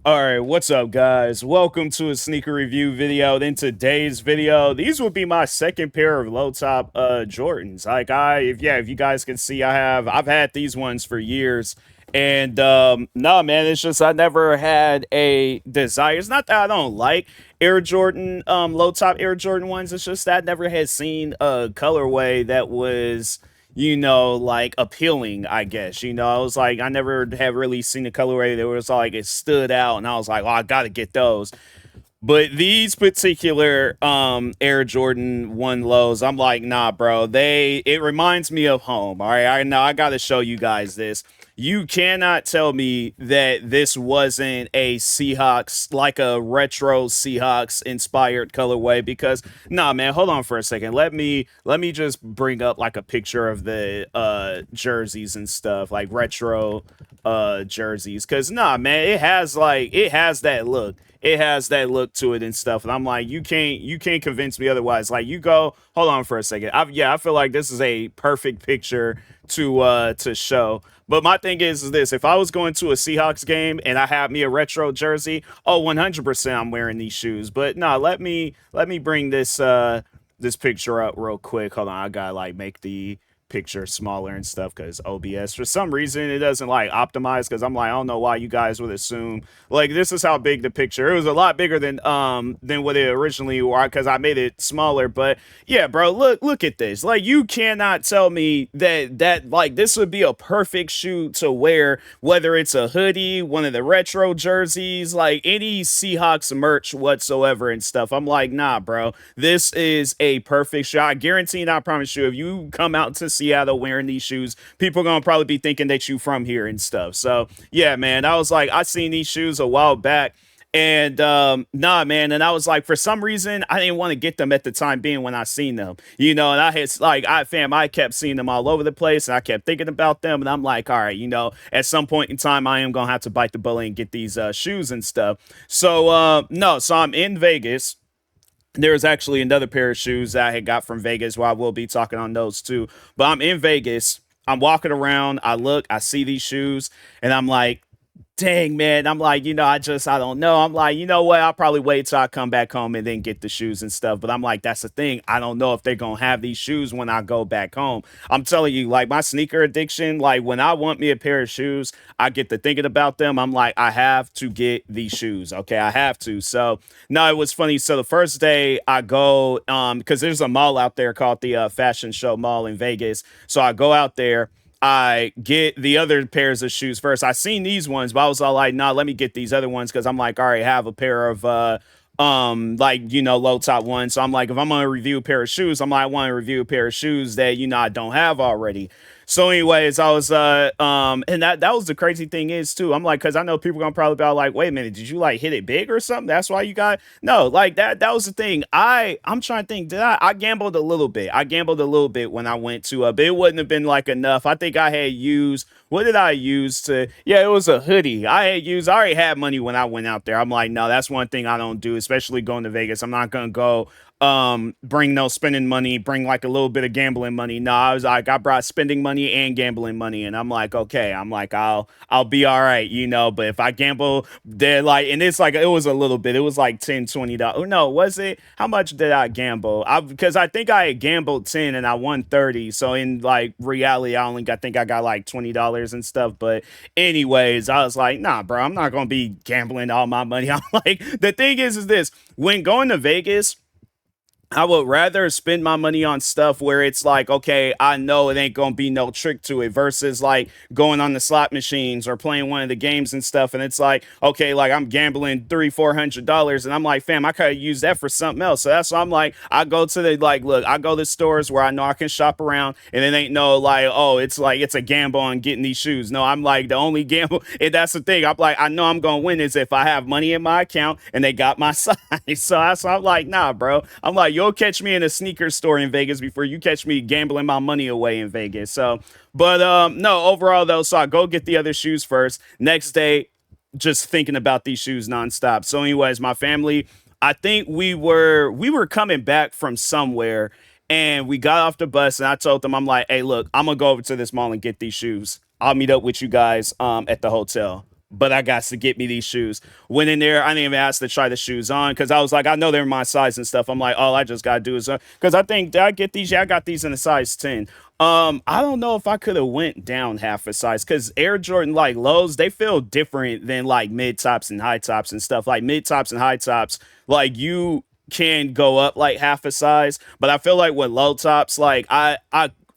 All right, what's up, guys? Welcome to a sneaker review video. In today's video, these will be my second pair of low top Jordans. If you guys can see, I've had these ones for years, and no, man, it's just I never had a desire. It's not that I don't like Air Jordan low top Air Jordan ones. It's just that I never had seen a colorway that was like appealing, I guess. I was like, I never have really seen a colorway that was like it stood out, and I was like, oh, I gotta get those. But these particular Air Jordan 1 lows, I'm like, nah, bro. It reminds me of home. All right. I know I gotta show you guys this. You cannot tell me that this wasn't a Seahawks, like a retro Seahawks inspired colorway, because nah, man, hold on for a second. Let me just bring up like a picture of the jerseys and stuff, like retro jerseys. Cause nah, man, it has that look. It has that look to it and stuff. And I'm like, you can't convince me otherwise. Like, you go, hold on for a second. I feel like this is a perfect picture to show. But my thing is this: if I was going to a Seahawks game and I had me a retro jersey, oh, 100% I'm wearing these shoes. But no, let me bring this picture up real quick. Hold on, I gotta like make the picture smaller and stuff because OBS for some reason it doesn't like optimize, because I'm like, I don't know why you guys would assume like this is how big the picture. It was a lot bigger than what it originally was, because I made it smaller. But yeah, bro, look at this. Like, you cannot tell me that like this would be a perfect shoe to wear, whether it's a hoodie, one of the retro jerseys, like any Seahawks merch whatsoever and stuff. I'm like, nah, bro, this is a perfect shoe. I guarantee and I promise you, if you come out to Seattle wearing these shoes, people are gonna probably be thinking that you from here and stuff. So yeah, man, I was like, I seen these shoes a while back. And nah, man, and I was like, for some reason, I didn't want to get them at the time being when I seen them, and I kept seeing them all over the place, and I kept thinking about them, and I'm like, all right, at some point in time, I am gonna have to bite the bullet and get these shoes and stuff. So no, so I'm in Vegas. There's actually another pair of shoes that I had got from Vegas. Well, I will be talking on those too. But I'm in Vegas. I'm walking around. I see these shoes, and I'm like, dang, man. I'm like, I don't know. I'm like, you know what? I'll probably wait till I come back home and then get the shoes and stuff. But I'm like, that's the thing. I don't know if they're going to have these shoes when I go back home. I'm telling you, like, my sneaker addiction, like, when I want me a pair of shoes, I get to thinking about them. I'm like, I have to get these shoes. Okay. I have to. So, no, it was funny. So the first day I go, because there's a mall out there called the Fashion Show Mall in Vegas. So I go out there. I get the other pairs of shoes first. I seen these ones, but I was all like, nah, let me get these other ones, because I'm like, all right, have a pair of low top ones. So I'm like, if I'm gonna review a pair of shoes, I'm like, I want to review a pair of shoes that I don't have already. So anyways, I was and that was the crazy thing is too. I'm like, because I know people gonna probably be all like, wait a minute, did you like hit it big or something? That's why you got no, like that was the thing. I'm trying to think, I gambled a little bit. I gambled a little bit when I went to but it wouldn't have been like enough. I think I had used, what did I use to, yeah, it was a hoodie. I already had money when I went out there. I'm like, no, that's one thing I don't do, especially going to Vegas. I'm not gonna go bring no spending money, bring like a little bit of gambling money. No, I was like, I brought spending money and gambling money, and I'm like, okay, I'm like, I'll be all right, but if I gamble, they're like, and it's like, it was a little bit, it was like $10, $20. No, was it, how much did I gamble? Because I think I had gambled 10 and I won 30. So in like reality, I think I got like $20 and stuff. But anyways, I was like, nah, bro, I'm not gonna be gambling all my money. I'm like, the thing is this: when going to Vegas, I would rather spend my money on stuff where it's like, okay, I know it ain't gonna be no trick to it, versus like going on the slot machines or playing one of the games and stuff. And it's like, okay, like I'm gambling $300-400, and I'm like, fam, I could use that for something else. So that's why I'm like, I go to the like, look, I go to stores where I know I can shop around, and it ain't no like, oh, it's like it's a gamble on getting these shoes. No, I'm like, the only gamble, and that's the thing. I'm like, I know I'm gonna win is if I have money in my account and they got my size. So that's why I'm like, nah, bro. I'm like, you'll catch me in a sneaker store in Vegas before you catch me gambling my money away in Vegas. So, but no, overall though, so I go get the other shoes first. Next day, just thinking about these shoes nonstop. So, anyways, my family, I think we were coming back from somewhere, and we got off the bus, and I told them, I'm like, hey, look, I'm gonna go over to this mall and get these shoes. I'll meet up with you guys at the hotel. but I got to get me these shoes. Went in there, I didn't even ask to try the shoes on because I was like, I know they're my size and stuff. I'm like, all I just gotta do is because I think did I get these? Yeah, I got these in a size 10. I don't know if I could have went down half a size because Air Jordan like lows, they feel different than like mid tops and high tops and stuff. Like mid tops and high tops, like you can go up like half a size, but I feel like with low tops, like I'm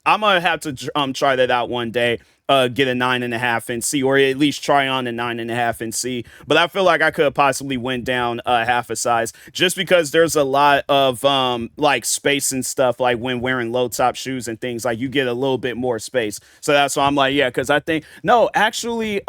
gonna have to try that out one day. Get a 9.5 and see, or at least try on a 9.5 and see. But I feel like I could have possibly went down half a size just because there's a lot of like space and stuff. Like when wearing low top shoes and things, like you get a little bit more space. So that's why I'm like, yeah, because I think no, actually,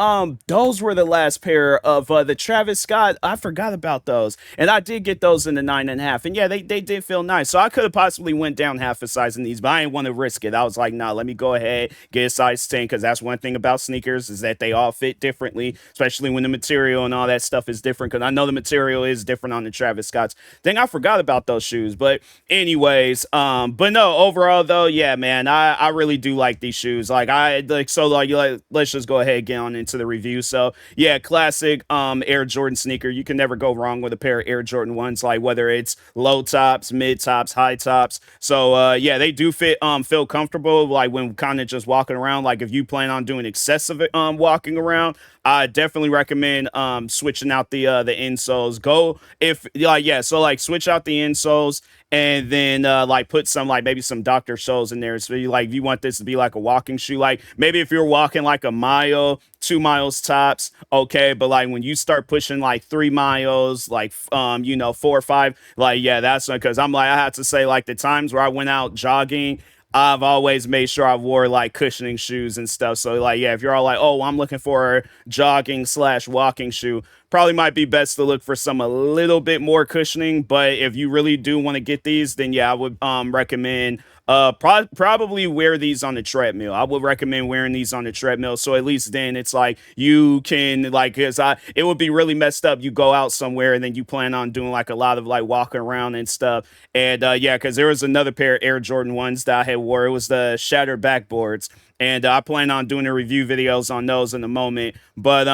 those were the last pair of the Travis Scott. I forgot about those, and I did get those in the 9.5, and yeah, they did feel nice. So I could have possibly went down half a size in these, but I didn't want to risk it. I was like, nah, let me go ahead get a size 10 because that's one thing about sneakers is that they all fit differently, especially when the material and all that stuff is different. Because I know the material is different on the Travis Scotts. Dang, I forgot about those shoes. But anyways, but no, overall though, yeah, man, I really do like these shoes. Like I like so like let's just go ahead and get on into the review. So yeah, classic Air Jordan sneaker. You can never go wrong with a pair of Air Jordan ones, like whether it's low tops, mid tops, high tops. So yeah, they do feel comfortable like when kind of just walking around. Like if you plan on doing excessive walking around, I definitely recommend switching out the insoles. Go if like yeah, so like switch out the insoles and then like put some like maybe some Dr. Scholl's in there. So you like if you want this to be like a walking shoe, like maybe if you're walking like a mile, 2 miles tops, okay. But like when you start pushing like 3 miles, like you know, 4 or 5, like yeah, that's because I'm like I have to say like the times where I went out jogging. I've always made sure I wore like cushioning shoes and stuff. So like, yeah, if you're all like, oh, I'm looking for a jogging slash walking shoe, probably might be best to look for some a little bit more cushioning. But if you really do want to get these, then yeah, I would recommend probably wear these on the treadmill. I would recommend wearing these on the treadmill. So at least then it's like you can like cause it would be really messed up. You go out somewhere and then you plan on doing like a lot of like walking around and stuff. And yeah, because there was another pair of Air Jordan ones that I had wore. It was the shattered backboards. And I plan on doing the review videos on those in a moment. But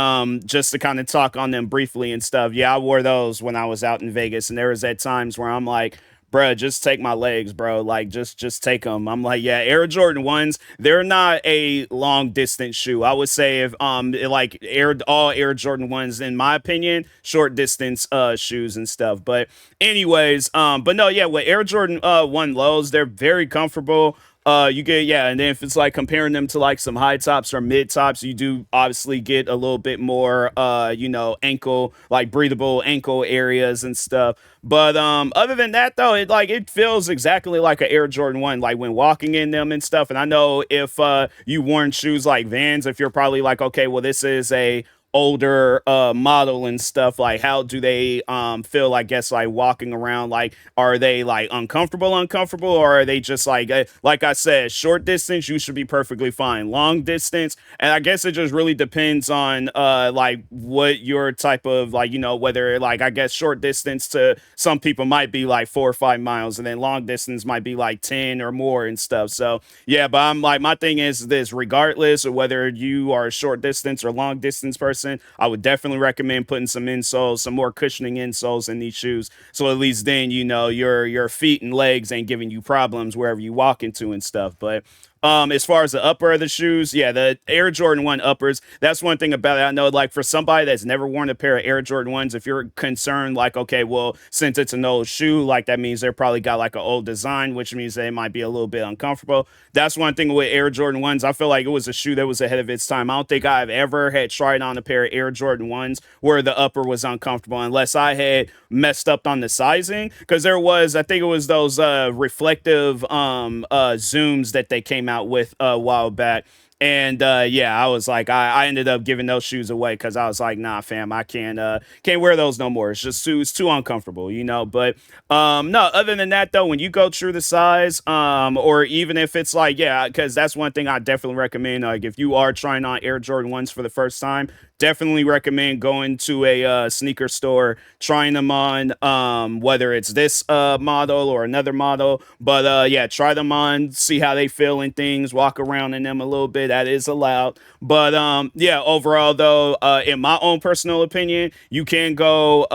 just to kind of talk on them briefly and stuff. Yeah, I wore those when I was out in Vegas. And there was at times where I'm like, bruh, just take my legs, bro. Like, just take them. I'm like, yeah, Air Jordan ones, they're not a long distance shoe. I would say if like all Air Jordan ones, in my opinion, short distance shoes and stuff. But anyways, but no, yeah, with Air Jordan 1 lows, they're very comfortable. You get yeah, and then if it's like comparing them to like some high tops or mid tops, you do obviously get a little bit more you know, ankle like breathable ankle areas and stuff. But other than that though, it feels exactly like an Air Jordan 1 like when walking in them and stuff. And I know if you worn shoes like Vans, if you're probably like, okay, well this is a older model and stuff, like how do they feel, I guess, like walking around, like are they like uncomfortable, or are they just like I said, short distance you should be perfectly fine, long distance, and I guess it just really depends on like what your type of, like, you know, whether like I guess short distance to some people might be like 4 or 5 miles, and then long distance might be like 10 or more and stuff. So yeah, but I'm like, my thing is this, regardless of whether you are a short distance or long distance person, I would definitely recommend putting some insoles, some more cushioning insoles in these shoes. So at least then, you know, your feet and legs ain't giving you problems wherever you walk into and stuff. But as far as the upper of the shoes, yeah, the Air Jordan 1 uppers, that's one thing about it. I know, like, for somebody that's never worn a pair of Air Jordan 1s, if you're concerned, like, okay, well, since it's an old shoe, like, that means they're probably got, like, an old design, which means they might be a little bit uncomfortable. That's one thing with Air Jordan 1s. I feel like it was a shoe that was ahead of its time. I don't think I've ever had tried on a pair of Air Jordan 1s where the upper was uncomfortable, unless I had messed up on the sizing, because there was, I think it was those reflective zooms that they came out with a while back. And yeah, I was like, I ended up giving those shoes away because I was like, nah, fam, I can't wear those no more. It's too uncomfortable, you know. But no, other than that though, when you go through the size, or even if it's like, yeah, because that's one thing I definitely recommend. Like if you are trying on Air Jordan 1s for the first time, definitely recommend going to a sneaker store, trying them on, whether it's this model or another model. But yeah, try them on, see how they feel and things, walk around in them a little bit. That is allowed. But yeah, overall though, in my own personal opinion, you can go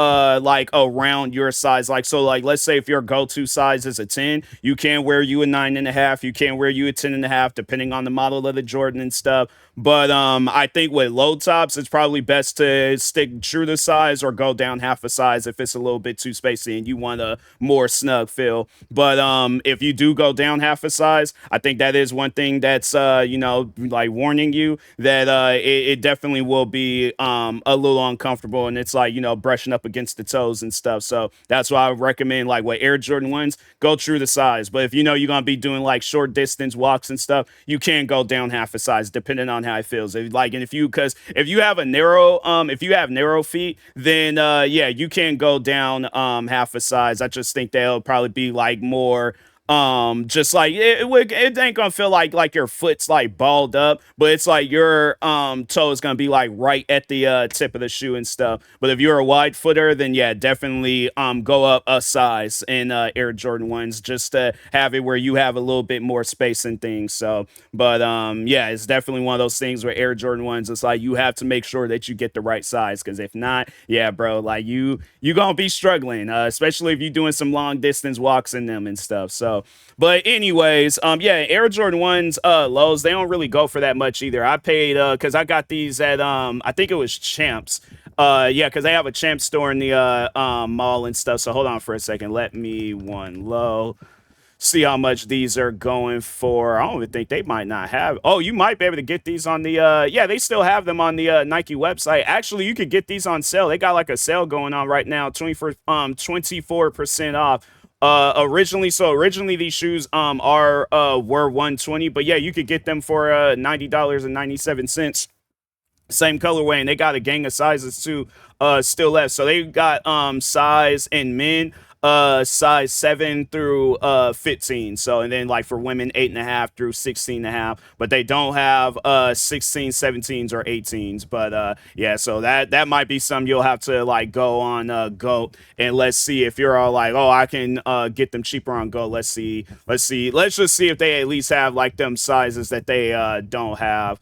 like around your size. Like, so like, let's say if your go-to size is a 10, you can wear you a 9.5, you can wear you a 10.5, depending on the model of the Jordan and stuff. But I think with low tops, it's probably best to stick true to size or go down half a size if it's a little bit too spacey and you want a more snug feel. But if you do go down half a size, I think that is one thing that's you know, like warning you that it definitely will be a little uncomfortable, and it's like, you know, brushing up against the toes and stuff. So that's why I would recommend, like with Air Jordan 1s, go true to size. But if you know you're gonna be doing like short distance walks and stuff, you can go down half a size depending on how it feels. Like, and if you, because if you have a narrow if you have narrow feet, then yeah, you can go down half a size. I just think they'll probably be like more just like it ain't gonna feel like your foot's like balled up, but it's like your toe is gonna be like right at the tip of the shoe and stuff. But if you're a wide footer, then yeah, definitely go up a size in Air Jordan 1s, just to have it where you have a little bit more space and things. So but yeah, it's definitely one of those things where Air Jordan 1s, it's like you have to make sure that you get the right size, because if not, yeah, bro, like you gonna be struggling, especially if you're doing some long distance walks in them and stuff. So but anyways, yeah, Air Jordan 1s lows, they don't really go for that much either. I paid because I got these at I think it was Champs. Yeah, because they have a Champs store in the mall and stuff. So hold on for a second, let me one low see how much these are going for. I don't even think they might not have. Oh, you might be able to get these on the yeah, they still have them on the Nike website. Actually, you could get these on sale. They got like a sale going on right now, 24% off. Originally these shoes are were 120, but yeah, you could get them for $90.97. Same colorway, and they got a gang of sizes too still left. So they got size in men size 7 through 15. So, and then like for women 8.5 through 16.5, but they don't have 16, 17s or 18s. But yeah, so that might be something you'll have to like go on GOAT, and let's see if you're all like, oh, I can get them cheaper on GOAT. Let's just see if they at least have like them sizes that they don't have.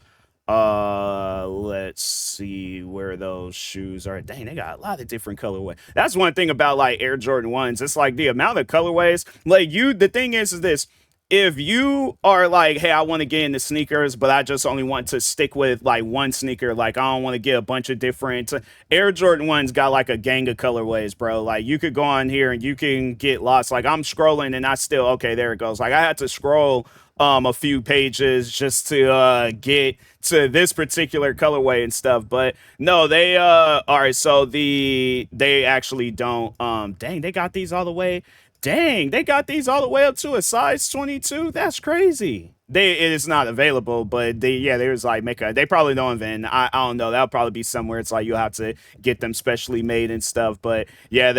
Let's see where those shoes are. Dang, they got a lot of different colorways. That's one thing about like Air Jordan 1s. It's like the amount of colorways. Like the thing is this. If you are like, hey, I want to get into sneakers, but I just only want to stick with like one sneaker, like I don't want to get a bunch of different Air Jordan 1s got like a gang of colorways, bro. Like you could go on here and you can get lost. Like I'm scrolling and I still, okay, there it goes. Like I had to scroll a few pages just to get to this particular colorway and stuff. But no, they all right, so they actually don't dang, they got these all the way. Dang, they got these all the way up to a size 22. That's crazy. It is not available, but yeah, there's like they probably don't even, I don't know, that'll probably be somewhere it's like you'll have to get them specially made and stuff. But yeah,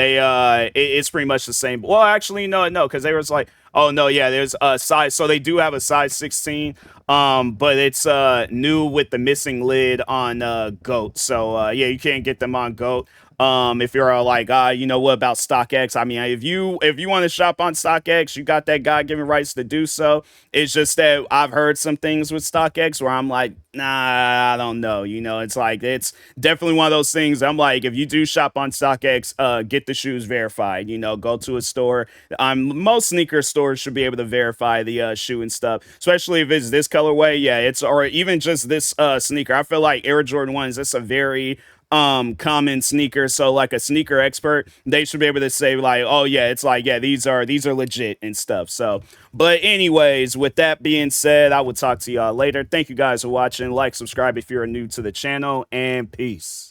it's pretty much the same. Well, actually no, because there was like, oh no, yeah, there's a size, so they do have a size 16, but it's new with the missing lid on GOAT. So yeah, you can't get them on GOAT. If you're all like, you know, what about StockX? I mean, if you want to shop on StockX, you got that God-given rights to do so. It's just that I've heard some things with StockX where I'm like, nah, I don't know. You know, it's like, it's definitely one of those things. I'm like, if you do shop on StockX, get the shoes verified. You know, go to a store. Most sneaker stores should be able to verify the shoe and stuff, especially if it's this colorway. Yeah, it's, or even just this sneaker. I feel like Air Jordan 1s, that's a very common sneaker, so like a sneaker expert, they should be able to say like, oh yeah, it's like, yeah, these are legit and stuff. So but anyways, with that being said, I will talk to y'all later. Thank you guys for watching. Like, subscribe if you're new to the channel, and peace.